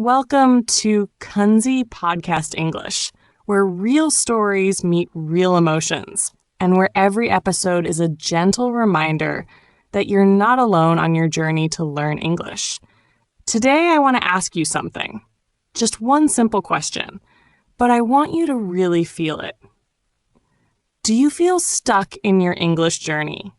Welcome to Kunzy Podcast English, where real stories meet real emotions, and where every episode is a gentle reminder that you're not alone on your journey to learn English. Today, I want to ask you something. Just one simple question, but I want you to really feel it. Do you feel stuck in your English journey?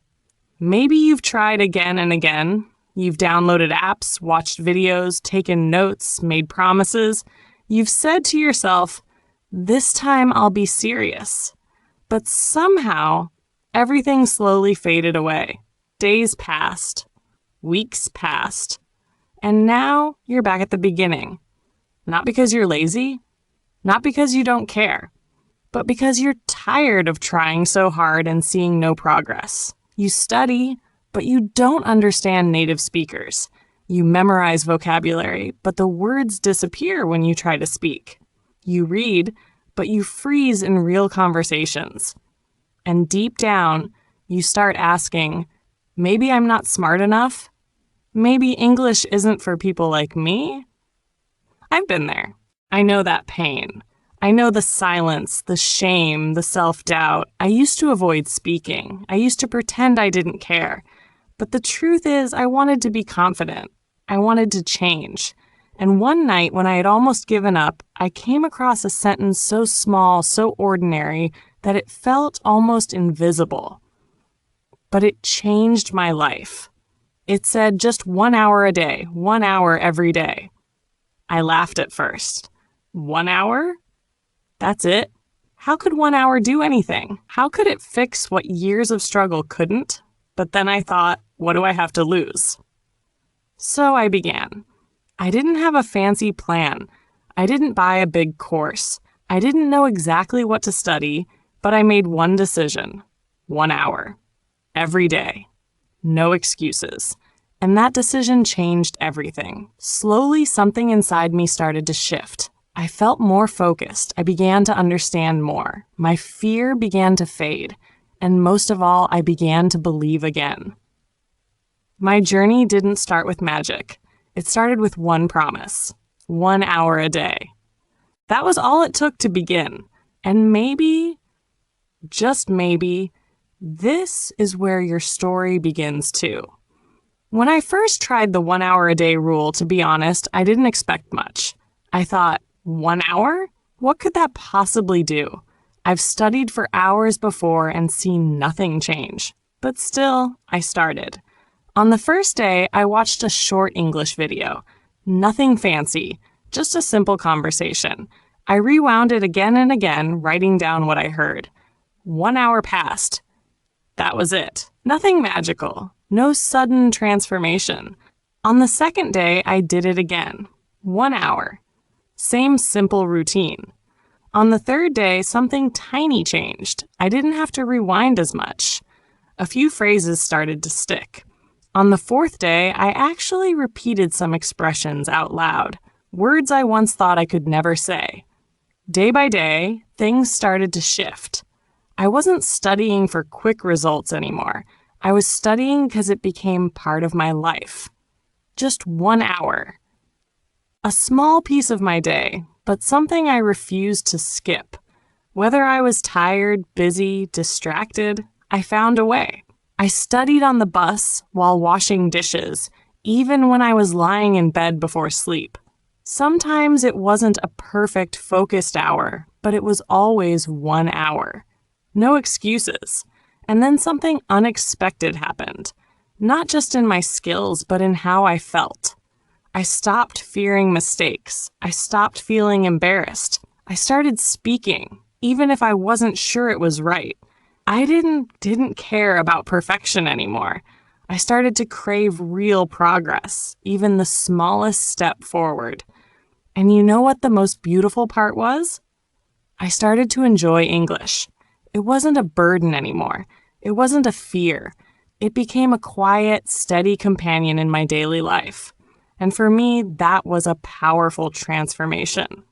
Maybe you've tried again and again. You've downloaded apps, watched videos, taken notes, made promises. You've said to yourself, this time I'll be serious. But somehow, everything slowly faded away. Days passed, weeks passed, and now you're back at the beginning. Not because you're lazy, not because you don't care, but because you're tired of trying so hard and seeing no progress. You study, but you don't understand native speakers. You memorize vocabulary, but the words disappear when you try to speak. You read, but you freeze in real conversations. And deep down, you start asking, maybe I'm not smart enough? Maybe English isn't for people like me? I've been there. I know that pain. I know the silence, the shame, the self-doubt. I used to avoid speaking. I used to pretend I didn't care. But the truth is, I wanted to be confident. I wanted to change. And one night, when I had almost given up, I came across a sentence so small, so ordinary, that it felt almost invisible. But it changed my life. It said just 1 hour a day, 1 hour every day. I laughed at first. 1 hour? That's it? How could 1 hour do anything? How could it fix what years of struggle couldn't? But then I thought, what do I have to lose? So I began. I didn't have a fancy plan. I didn't buy a big course. I didn't know exactly what to study, but I made one decision. 1 hour. Every day. No excuses. And that decision changed everything. Slowly, something inside me started to shift. I felt more focused. I began to understand more. My fear began to fade. And most of all, I began to believe again. My journey didn't start with magic. It started with one promise. 1 hour a day. That was all it took to begin. And maybe, just maybe, this is where your story begins too. When I first tried the 1 hour a day rule, to be honest, I didn't expect much. I thought, 1 hour? What could that possibly do? I've studied for hours before and seen nothing change. But still, I started. On the first day, I watched a short English video. Nothing fancy, just a simple conversation. I rewound it again and again, writing down what I heard. 1 hour passed. That was it. Nothing magical. No sudden transformation. On the second day, I did it again. 1 hour. Same simple routine. On the third day, something tiny changed. I didn't have to rewind as much. A few phrases started to stick. On the fourth day, I actually repeated some expressions out loud, words I once thought I could never say. Day by day, things started to shift. I wasn't studying for quick results anymore. I was studying because it became part of my life. Just 1 hour. A small piece of my day, but something I refused to skip. Whether I was tired, busy, distracted, I found a way. I studied on the bus while washing dishes, even when I was lying in bed before sleep. Sometimes it wasn't a perfect, focused hour, but it was always 1 hour. No excuses. And then something unexpected happened. Not just in my skills, but in how I felt. I stopped fearing mistakes. I stopped feeling embarrassed. I started speaking, even if I wasn't sure it was right. I didn't care about perfection anymore. I started to crave real progress, even the smallest step forward. And you know what the most beautiful part was? I started to enjoy English. It wasn't a burden anymore. It wasn't a fear. It became a quiet, steady companion in my daily life. And for me, that was a powerful transformation.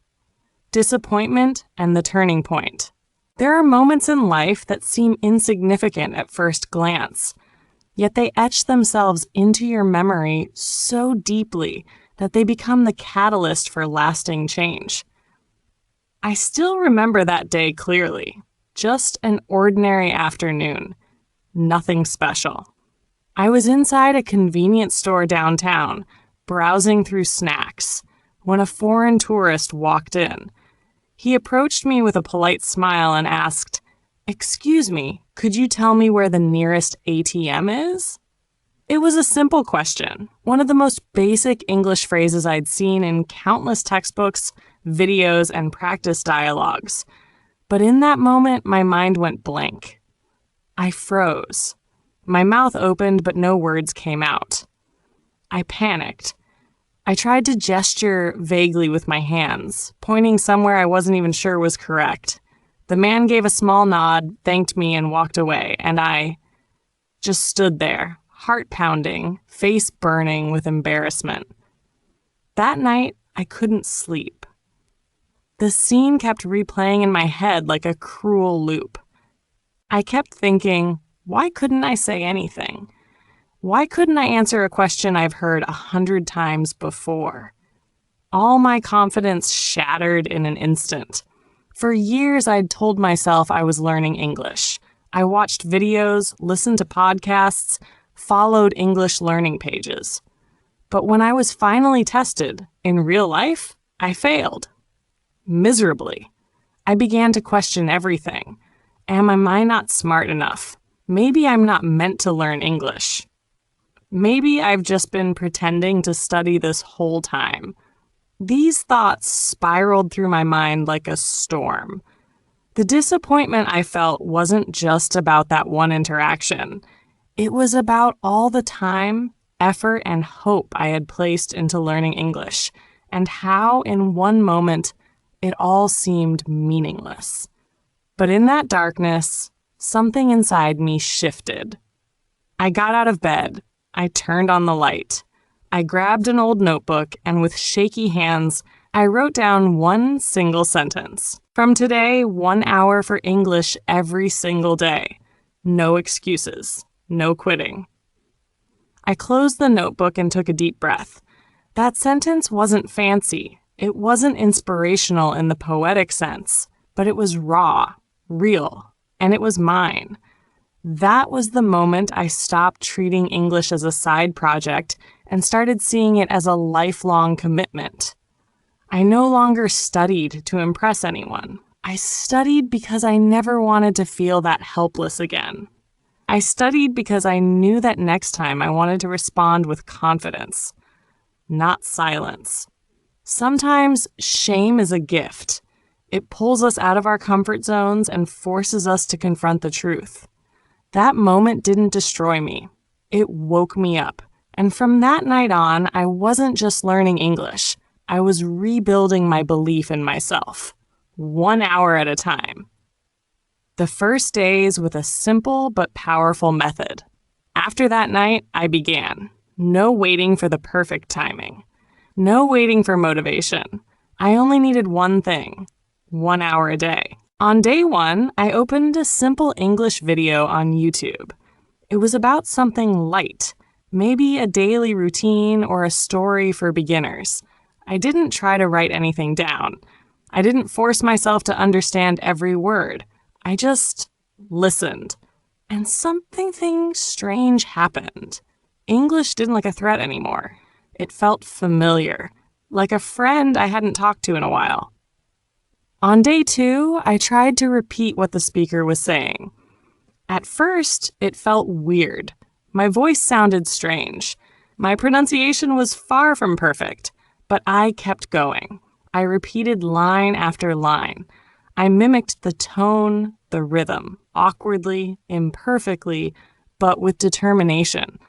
Disappointment and the turning point. There are moments in life that seem insignificant at first glance, yet they etch themselves into your memory so deeply that they become the catalyst for lasting change. I still remember that day clearly. Just an ordinary afternoon. Nothing special. I was inside a convenience store downtown, browsing through snacks, when a foreign tourist walked in. He approached me with a polite smile and asked, "Excuse me, could you tell me where the nearest ATM is?" It was a simple question, one of the most basic English phrases I'd seen in countless textbooks, videos, and practice dialogues. But in that moment, my mind went blank. I froze. My mouth opened, but no words came out. I panicked. I tried to gesture vaguely with my hands, pointing somewhere I wasn't even sure was correct. The man gave a small nod, thanked me, and walked away, and I just stood there, heart pounding, face burning with embarrassment. That night, I couldn't sleep. The scene kept replaying in my head like a cruel loop. I kept thinking, why couldn't I say anything? Why couldn't I answer a question I've heard 100 times before? All my confidence shattered in an instant. For years, I'd told myself I was learning English. I watched videos, listened to podcasts, followed English learning pages. But when I was finally tested, in real life, I failed. Miserably. I began to question everything. Am I not smart enough? Maybe I'm not meant to learn English. Maybe I've just been pretending to study this whole time. These thoughts spiraled through my mind like a storm. The disappointment I felt wasn't just about that one interaction. It was about all the time, effort, and hope I had placed into learning English, and how, in one moment, it all seemed meaningless. But in that darkness, something inside me shifted. I got out of bed. I turned on the light. I grabbed an old notebook, and with shaky hands, I wrote down one single sentence. From today, 1 hour for English every single day. No excuses. No quitting. I closed the notebook and took a deep breath. That sentence wasn't fancy. It wasn't inspirational in the poetic sense, but it was raw, real, and it was mine. That was the moment I stopped treating English as a side project and started seeing it as a lifelong commitment. I no longer studied to impress anyone. I studied because I never wanted to feel that helpless again. I studied because I knew that next time I wanted to respond with confidence, not silence. Sometimes shame is a gift. It pulls us out of our comfort zones and forces us to confront the truth. That moment didn't destroy me. It woke me up. And from that night on, I wasn't just learning English. I was rebuilding my belief in myself, 1 hour at a time. The first days with a simple but powerful method. After that night, I began. No waiting for the perfect timing. No waiting for motivation. I only needed one thing, 1 hour a day. On day one, I opened a simple English video on YouTube. It was about something light, maybe a daily routine or a story for beginners. I didn't try to write anything down. I didn't force myself to understand every word. I just listened. And something strange happened. English didn't look like a threat anymore. It felt familiar, like a friend I hadn't talked to in a while. On day two, I tried to repeat what the speaker was saying. At first, it felt weird. My voice sounded strange. My pronunciation was far from perfect, but I kept going. I repeated line after line. I mimicked the tone, the rhythm, awkwardly, imperfectly, but with determination.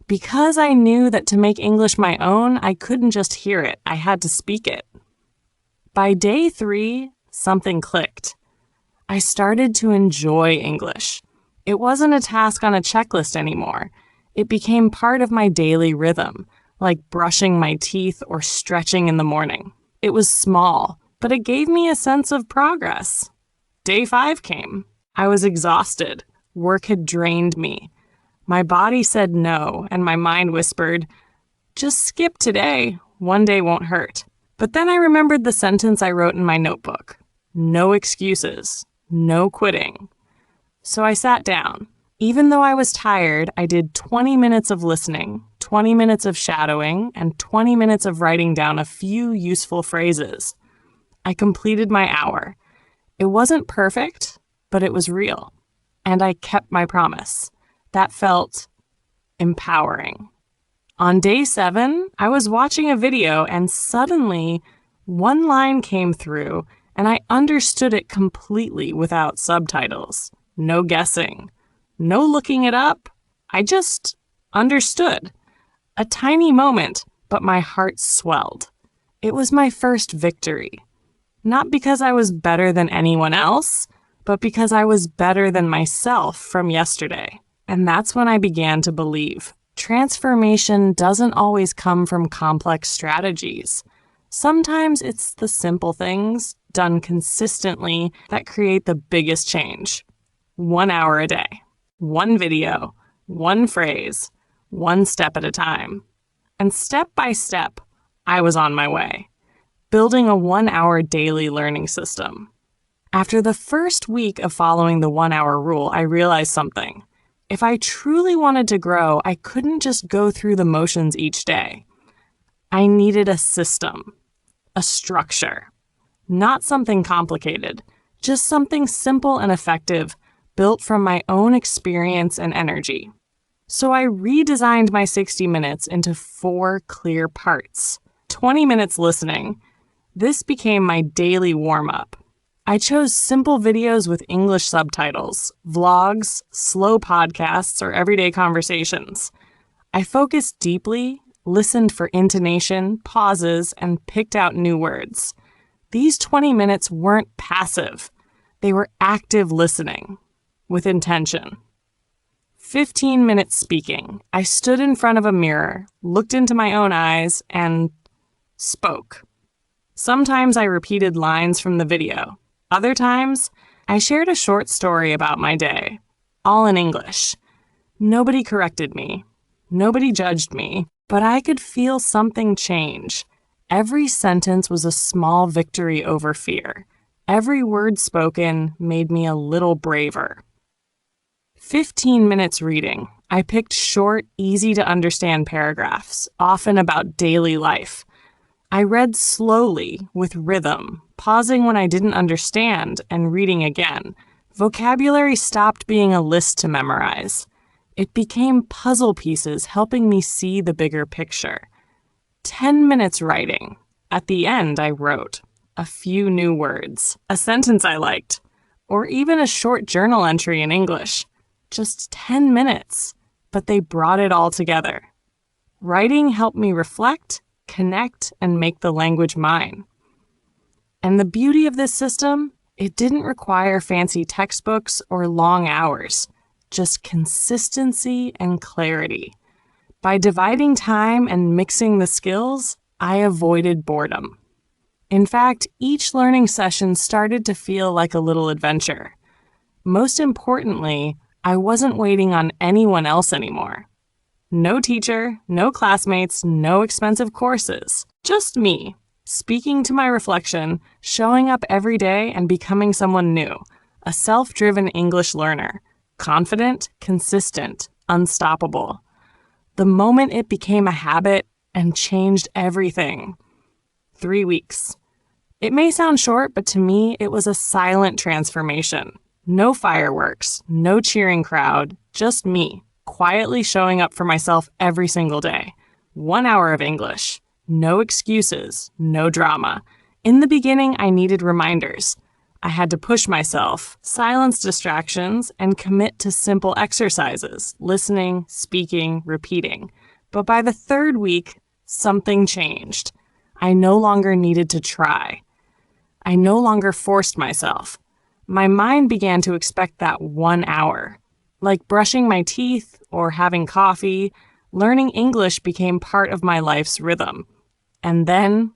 Because I knew that to make English my own, I couldn't just hear it. I had to speak it. By day 3, something clicked. I started to enjoy English. It wasn't a task on a checklist anymore. It became part of my daily rhythm, like brushing my teeth or stretching in the morning. It was small, but it gave me a sense of progress. Day 5 came. I was exhausted. Work had drained me. My body said no, and my mind whispered, "Just skip today. One day won't hurt. But then I remembered the sentence I wrote in my notebook. No excuses. No quitting. So I sat down. Even though I was tired, I did 20 minutes of listening, 20 minutes of shadowing, and 20 minutes of writing down a few useful phrases. I completed my hour. It wasn't perfect, but it was real. And I kept my promise. That felt empowering. On day 7, I was watching a video and suddenly one line came through and I understood it completely without subtitles. No guessing. No looking it up. I just understood. A tiny moment, but my heart swelled. It was my first victory. Not because I was better than anyone else, but because I was better than myself from yesterday. And that's when I began to believe. Transformation doesn't always come from complex strategies. Sometimes it's the simple things done consistently that create the biggest change. 1 hour a day, one video, one phrase, one step at a time. And step by step, I was on my way, building a 1-hour daily learning system. After the first week of following the 1-hour rule, I realized something. If I truly wanted to grow, I couldn't just go through the motions each day. I needed a system, a structure. Not something complicated, just something simple and effective, built from my own experience and energy. So I redesigned my 60 minutes into 4 clear parts. 20 minutes listening. This became my daily warm-up. I chose simple videos with English subtitles, vlogs, slow podcasts, or everyday conversations. I focused deeply, listened for intonation, pauses, and picked out new words. These 20 minutes weren't passive. They were active listening, with intention. 15 minutes speaking. I stood in front of a mirror, looked into my own eyes, and spoke. Sometimes I repeated lines from the video. Other times, I shared a short story about my day, all in English. Nobody corrected me. Nobody judged me, but I could feel something change. Every sentence was a small victory over fear. Every word spoken made me a little braver. 15 minutes reading. I picked short, easy-to-understand paragraphs, often about daily life. I read slowly, with rhythm, pausing when I didn't understand and reading again. Vocabulary stopped being a list to memorize. It became puzzle pieces helping me see the bigger picture. 10 minutes writing. At the end, I wrote a few new words, a sentence I liked, or even a short journal entry in English. Just 10 minutes, but they brought it all together. Writing helped me reflect, connect, and make the language mine. And the beauty of this system, it didn't require fancy textbooks or long hours, just consistency and clarity. By dividing time and mixing the skills, I avoided boredom. In fact, each learning session started to feel like a little adventure. Most importantly, I wasn't waiting on anyone else anymore. No teacher, no classmates, no expensive courses. Just me, speaking to my reflection, showing up every day and becoming someone new, a self-driven English learner, confident, consistent, unstoppable. The moment it became a habit and changed everything. 3 weeks. It may sound short, but to me, it was a silent transformation. No fireworks, no cheering crowd, just me. Quietly showing up for myself every single day. 1 hour of English. No excuses. No drama. In the beginning, I needed reminders. I had to push myself, silence distractions, and commit to simple exercises, listening, speaking, repeating. But by the 3rd week, something changed. I no longer needed to try. I no longer forced myself. My mind began to expect that 1 hour. Like brushing my teeth or having coffee, learning English became part of my life's rhythm. And then,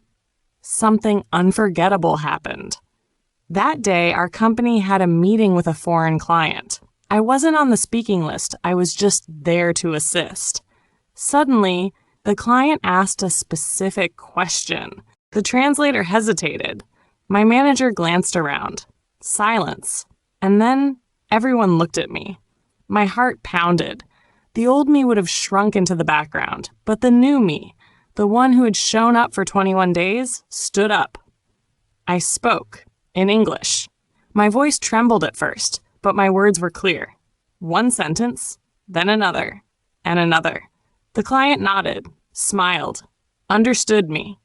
something unforgettable happened. That day, our company had a meeting with a foreign client. I wasn't on the speaking list, I was just there to assist. Suddenly, The client asked a specific question. The translator hesitated. My manager glanced around. Silence. And then everyone looked at me. My heart pounded. The old me would have shrunk into the background, but the new me, the one who had shown up for 21 days, stood up. I spoke in English. My voice trembled at first, but my words were clear. One sentence, then another, and another. The client nodded, smiled, understood me.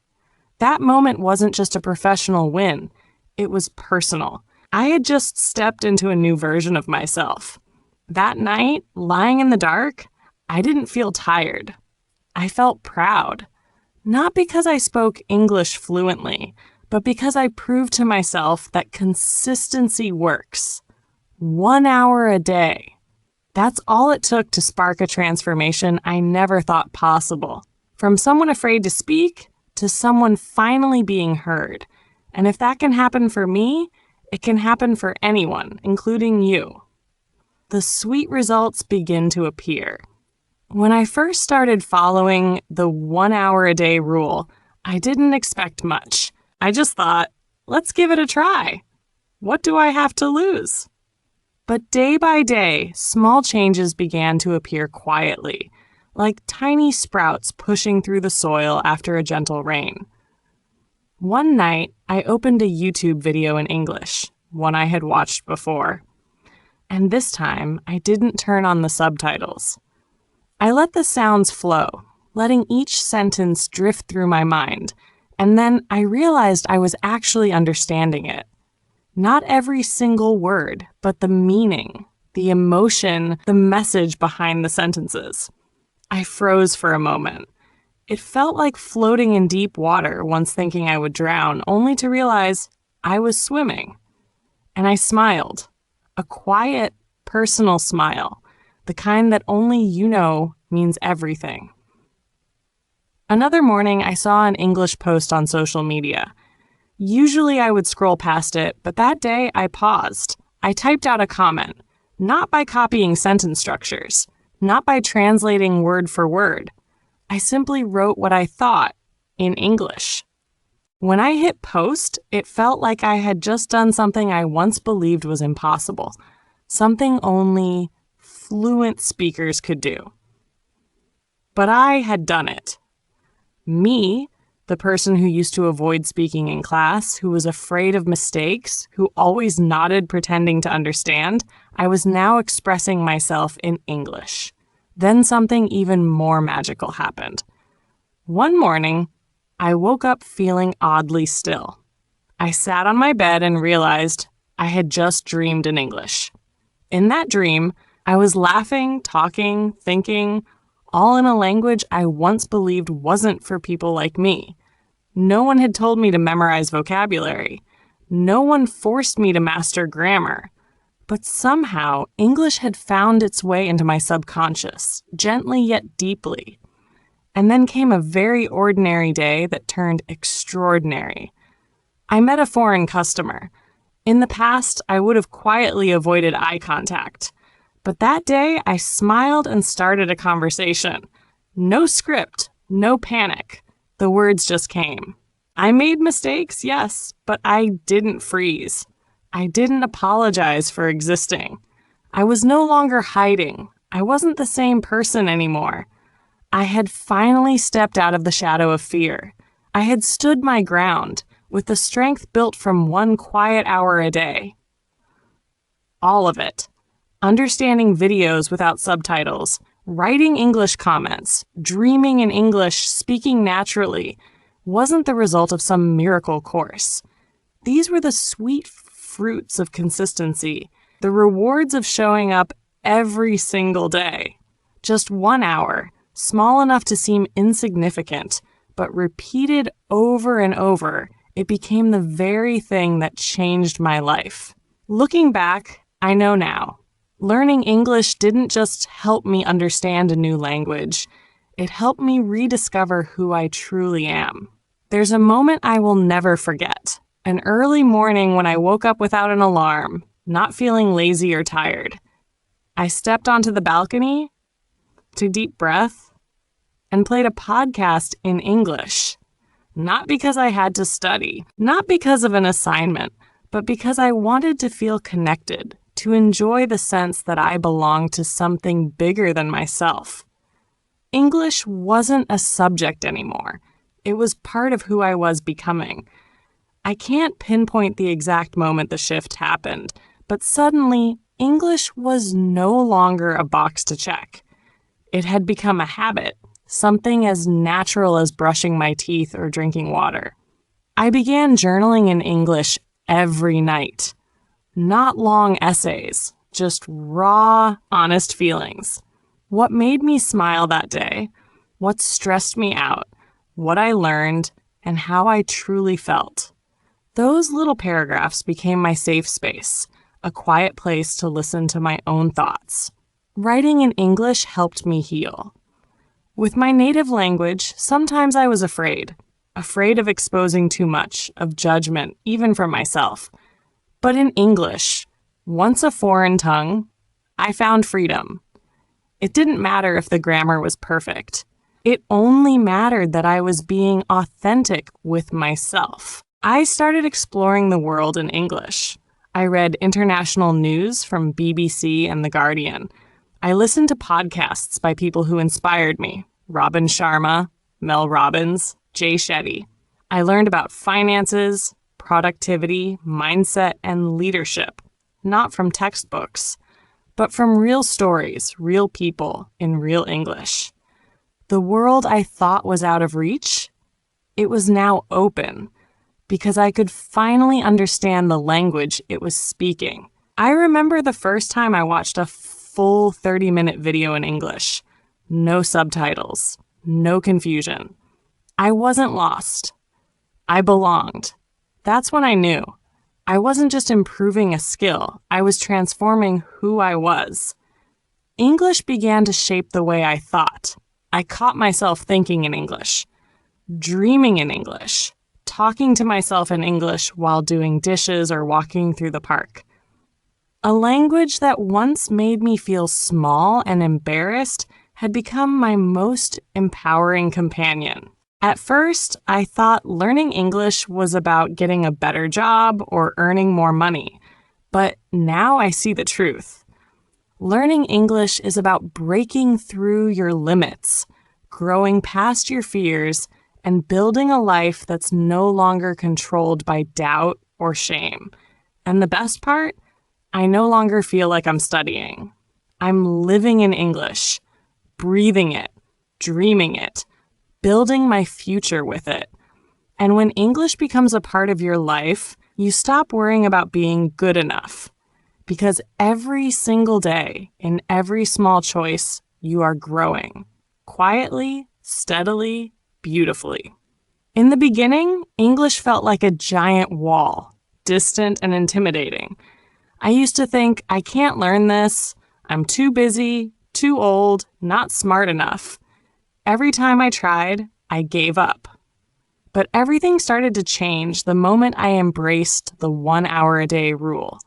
That moment wasn't just a professional win. It was personal. I had just stepped into a new version of myself. That night, lying in the dark, I didn't feel tired. I felt proud. Not because I spoke English fluently, but because I proved to myself that consistency works. 1 hour a day. That's all it took to spark a transformation I never thought possible. From someone afraid to speak to someone finally being heard. And if that can happen for me, it can happen for anyone, including you. The sweet results begin to appear. When I first started following the 1 hour a day rule, I didn't expect much. I just thought, let's give it a try. What do I have to lose? But day by day, small changes began to appear quietly, like tiny sprouts pushing through the soil after a gentle rain. One night, I opened a YouTube video in English, one I had watched before. And this time, I didn't turn on the subtitles. I let the sounds flow, letting each sentence drift through my mind, and then I realized I was actually understanding it. Not every single word, but the meaning, the emotion, the message behind the sentences. I froze for a moment. It felt like floating in deep water, once thinking I would drown, only to realize I was swimming. And I smiled. A quiet, personal smile, the kind that only you know means everything. Another morning, I saw an English post on social media. Usually I would scroll past it, but that day I paused. I typed out a comment, not by copying sentence structures, not by translating word for word. I simply wrote what I thought in English. When I hit post, it felt like I had just done something I once believed was impossible, something only fluent speakers could do. But I had done it. Me, the person who used to avoid speaking in class, who was afraid of mistakes, who always nodded pretending to understand, I was now expressing myself in English. Then something even more magical happened. One morning, I woke up feeling oddly still. I sat on my bed and realized I had just dreamed in English. In that dream, I was laughing, talking, thinking, all in a language I once believed wasn't for people like me. No one had told me to memorize vocabulary. No one forced me to master grammar. But somehow, English had found its way into my subconscious, gently yet deeply. And then came a very ordinary day that turned extraordinary. I met a foreign customer. In the past, I would have quietly avoided eye contact. But that day, I smiled and started a conversation. No script, no panic. The words just came. I made mistakes, yes, but I didn't freeze. I didn't apologize for existing. I was no longer hiding. I wasn't the same person anymore. I had finally stepped out of the shadow of fear. I had stood my ground, with the strength built from 1 quiet hour a day. All of it. Understanding videos without subtitles, writing English comments, dreaming in English, speaking naturally, wasn't the result of some miracle course. These were the sweet fruits of consistency, the rewards of showing up every single day. Just 1 hour, small enough to seem insignificant, but repeated over and over, it became the very thing that changed my life. Looking back, I know now. Learning English didn't just help me understand a new language. It helped me rediscover who I truly am. There's a moment I will never forget. An early morning when I woke up without an alarm, not feeling lazy or tired. I stepped onto the balcony, took a deep breath, and played a podcast in English. Not because I had to study, not because of an assignment, but because I wanted to feel connected, to enjoy the sense that I belonged to something bigger than myself. English wasn't a subject anymore. It was part of who I was becoming. I can't pinpoint the exact moment the shift happened, but suddenly, English was no longer a box to check. It had become a habit, something as natural as brushing my teeth or drinking water. I began journaling in English every night. Not long essays, just raw, honest feelings. What made me smile that day, what stressed me out, what I learned, and how I truly felt. Those little paragraphs became my safe space, a quiet place to listen to my own thoughts. Writing in English helped me heal. With my native language, sometimes I was afraid of exposing too much, of judgment, even from myself. But in English, once a foreign tongue, I found freedom. It didn't matter if the grammar was perfect. It only mattered that I was being authentic with myself. I started exploring the world in English. I read international news from BBC and The Guardian. I listened to podcasts by people who inspired me, Robin Sharma, Mel Robbins, Jay Shetty. I learned about finances, productivity, mindset, and leadership, not from textbooks, but from real stories, real people, in real English. The world I thought was out of reach, it was now open, because I could finally understand the language it was speaking. I remember the first time I watched a full 30-minute video in English. No subtitles, no confusion. I wasn't lost. I belonged. That's when I knew. I wasn't just improving a skill, I was transforming who I was. English began to shape the way I thought. I caught myself thinking in English, dreaming in English, talking to myself in English while doing dishes or walking through the park. A language that once made me feel small and embarrassed had become my most empowering companion. At first, I thought learning English was about getting a better job or earning more money, but now I see the truth. Learning English is about breaking through your limits, growing past your fears, and building a life that's no longer controlled by doubt or shame. And the best part? I no longer feel like I'm studying. I'm living in English, breathing it, dreaming it, building my future with it. And when English becomes a part of your life, you stop worrying about being good enough. Because every single day, in every small choice, you are growing. Quietly, steadily, beautifully. In the beginning, English felt like a giant wall, distant and intimidating. I used to think, I can't learn this, I'm too busy, too old, not smart enough. Every time I tried, I gave up. But everything started to change the moment I embraced the 1 hour a day rule.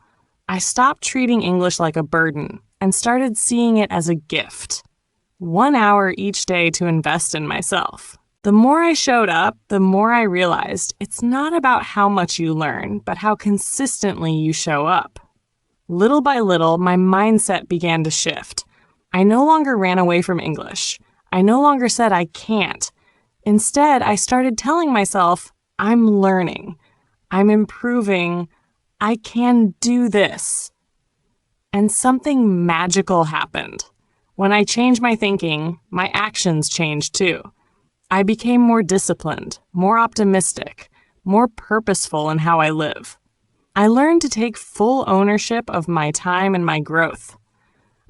I stopped treating English like a burden and started seeing it as a gift. 1 hour each day to invest in myself. The more I showed up, the more I realized it's not about how much you learn, but how consistently you show up. Little by little, my mindset began to shift. I no longer ran away from English. I no longer said I can't. Instead, I started telling myself, I'm learning, I'm improving, I can do this. And something magical happened. When I changed my thinking, my actions changed too. I became more disciplined, more optimistic, more purposeful in how I live. I learned to take full ownership of my time and my growth.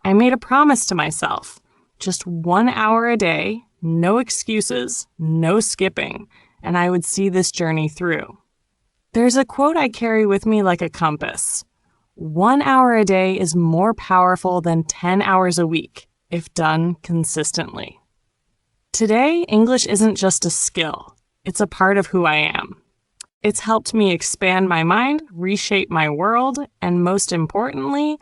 I made a promise to myself. Just 1 hour a day, no excuses, no skipping, and I would see this journey through. There's a quote I carry with me like a compass. 1 hour a day is more powerful than 10 hours a week, if done consistently. Today, English isn't just a skill. It's a part of who I am. It's helped me expand my mind, reshape my world, and most importantly,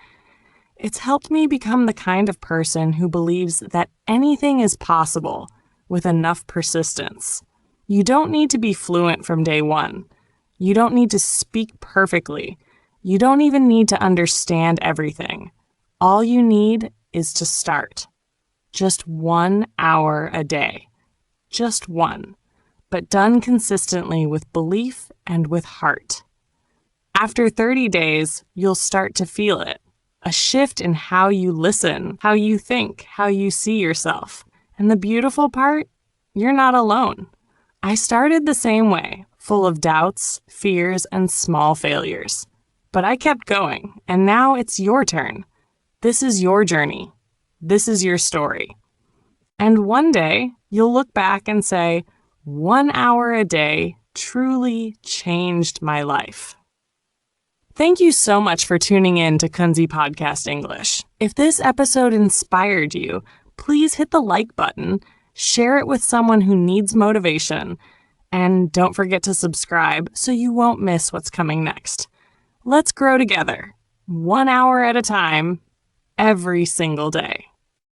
it's helped me become the kind of person who believes that anything is possible with enough persistence. You don't need to be fluent from day one. You don't need to speak perfectly. You don't even need to understand everything. All you need is to start. Just 1 hour a day. Just one, but done consistently with belief and with heart. After 30 days, you'll start to feel it. A shift in how you listen, how you think, how you see yourself. And the beautiful part? You're not alone. I started the same way, full of doubts, fears, and small failures. But I kept going, and now it's your turn. This is your journey. This is your story. And one day, you'll look back and say, 1 hour a day truly changed my life. Thank you so much for tuning in to Kunzy Podcast English. If this episode inspired you, please hit the like button, share it with someone who needs motivation, and don't forget to subscribe so you won't miss what's coming next. Let's grow together, 1 hour at a time, every single day.